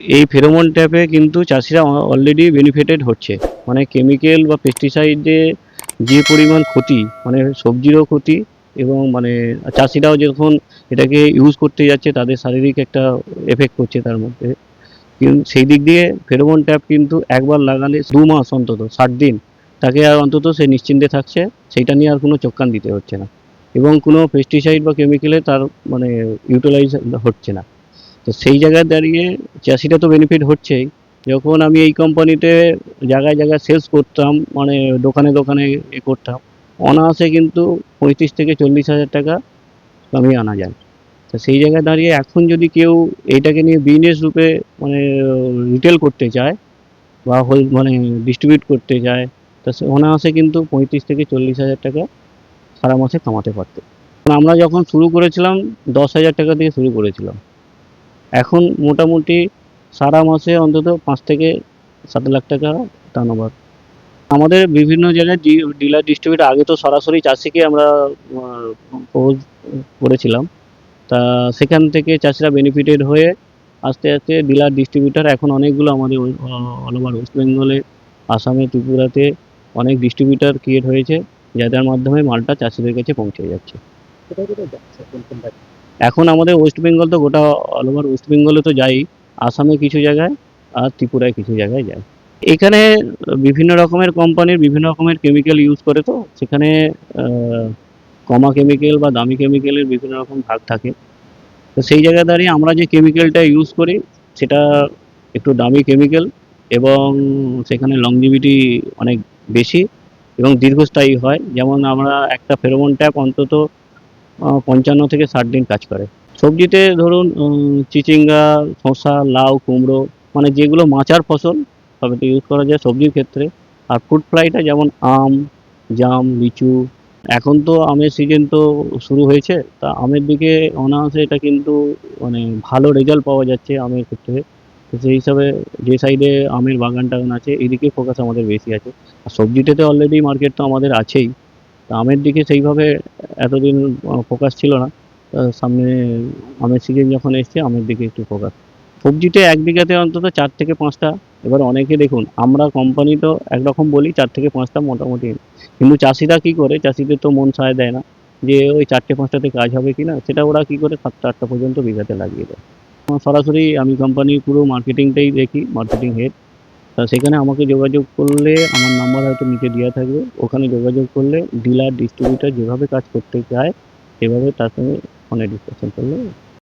এই ফেরোমন ট্র্যাপে কিন্তু চাষিরা অলরেডি বেনিফিটেড হচ্ছে। মানে কেমিক্যাল বা পেস্টিসাইডে যে পরিমাণ ক্ষতি, মানে সবজিরও ক্ষতি এবং মানে চাষিরাও যখন এটাকে ইউজ করতে যাচ্ছে তাদের শারীরিক একটা এফেক্ট করছে তার মধ্যে। সেই দিক দিয়ে ফেরোমন ট্র্যাপ কিন্তু একবার লাগালে 2 মাস অন্তত 60 দিন তাকে আর অন্তত সে নিশ্চিন্তে থাকছে, সেইটা নিয়ে আর কোনো চোখ কান দিতে হচ্ছে না এবং কোনো পেস্টিসাইড বা কেমিক্যালে তার মানে ইউটিলাইজ হচ্ছে না। তো সেই জায়গায় দাঁড়িয়ে চাষিরা তো বেনিফিট হচ্ছেই। যখন আমি এই কোম্পানিতে জায়গায় জায়গায় সেলস করতাম, মানে দোকানে দোকানে করতাম, অনায়াসে কিন্তু 35 থেকে 40 হাজার টাকা কামিয়ে আনা যায়। তো সেই জায়গায় দাঁড়িয়ে এখন যদি কেউ এইটাকে নিয়ে বিজনেস রূপে মানে রিটেল করতে চায় বা মানে ডিস্ট্রিবিউট করতে চায়, তা সে অনায়াসে কিন্তু 35 থেকে 40 হাজার টাকা সারা মাসে কামাতে পারত। আমরা যখন শুরু করেছিলাম 10 হাজার টাকা দিয়ে শুরু করেছিলাম। এখন মোটামুটি সারা মাসে অন্তত 5 থেকে 7 লাখ টাকা টার্নওভার। আমাদের বিভিন্ন জায়গায় ডিলার ডিস্ট্রিবিউটর, আগে তো সরাসরি চাষিকে আমরা প্রপোজ করেছিলাম। তা সেখান থেকে চাষিরা বেনিফিটেড হয়ে আস্তে আস্তে ডিলার ডিস্ট্রিবিউটর এখন অনেকগুলো আমাদের অল ওভার ওয়েস্ট বেঙ্গলে, আসামে, ত্রিপুরাতে অনেক ডিস্ট্রিবিউটর ক্রিয়েট হয়েছে, যাদের মাধ্যমে মালটা চাষিদের কাছে পৌঁছে যাচ্ছে। এখন আমাদের ওয়েস্ট বেঙ্গল তো গোটা অল ওভার ওয়েস্ট বেঙ্গলে তো যাই, আসামে কিছু জায়গায় আর ত্রিপুরায় কিছু জায়গায় যায়। এখানে বিভিন্ন রকমের কোম্পানির বিভিন্ন রকমের কেমিক্যাল ইউজ করে, তো সেখানে কমা কেমিক্যাল বা দামি কেমিক্যালের বিভিন্ন রকম ভাগ থাকে। তো সেই জায়গায় দাঁড়িয়ে আমরা যে কেমিক্যালটা ইউজ করি সেটা একটু দামি কেমিক্যাল এবং সেখানে লংজিভিটি অনেক বেশি এবং দীর্ঘস্থায়ী হয়। যেমন আমরা একটা ফেরোমন ট্যাপ অন্তত 55 থেকে 60 দিন কাজ করে। সবজিতে ধরুন চিচিঙ্গা, শসা, লাউ, কুমড়ো, মানে যেগুলো মাচার ফসল সবেতে ইউজ করা যায় সবজির ক্ষেত্রে। আর ফ্রুট ফ্লাইটা যেমন আম, জাম, লিচু। এখন তো আমের সিজন তো শুরু হয়েছে, তা আমের দিকে অনায়াসে এটা কিন্তু মানে ভালো রেজাল্ট পাওয়া যাচ্ছে আমের ক্ষেত্রে। তো সেই হিসাবে যে সাইডে আমের বাগান টাগান আছে এদিকে ফোকাস আমাদের বেশি আছে। আর সবজিতে তো অলরেডি মার্কেট তো আমাদের আছেই। তা আমের দিকে সেইভাবে এতদিন ফোকাস ছিল না। সামনে আমের সিজন যখন এসছে আমের দিকে একটু ফোকাস। সবজিতে এক বিঘাতে অন্তত 4 থেকে 5টা। এবার অনেকে দেখুন, আমরা কোম্পানি তো একরকম বলি 4 থেকে 5টা মোটামুটি, কিন্তু চাষিরা কি করে, চাষিদের তো মন সায় দেয় না যে ওই 4টে 5টাতে কাজ হবে কিনা, সেটা ওরা কি করে 7টা 8টা পর্যন্ত বিঘাতে লাগিয়ে দেয়। সরাসরি আমি কোম্পানির পুরো মার্কেটিংটাই দেখি, মার্কেটিং হেড। তা সেখানে আমাকে যোগাযোগ করলে আমার নাম্বার হয়তো নিচে দেওয়া থাকবে, ওখানে যোগাযোগ করলে ডিলার ডিস্ট্রিবিউটার যেভাবে কাজ করতে চায় সেভাবে তার সঙ্গে ফোনে ডিসকাশন করলে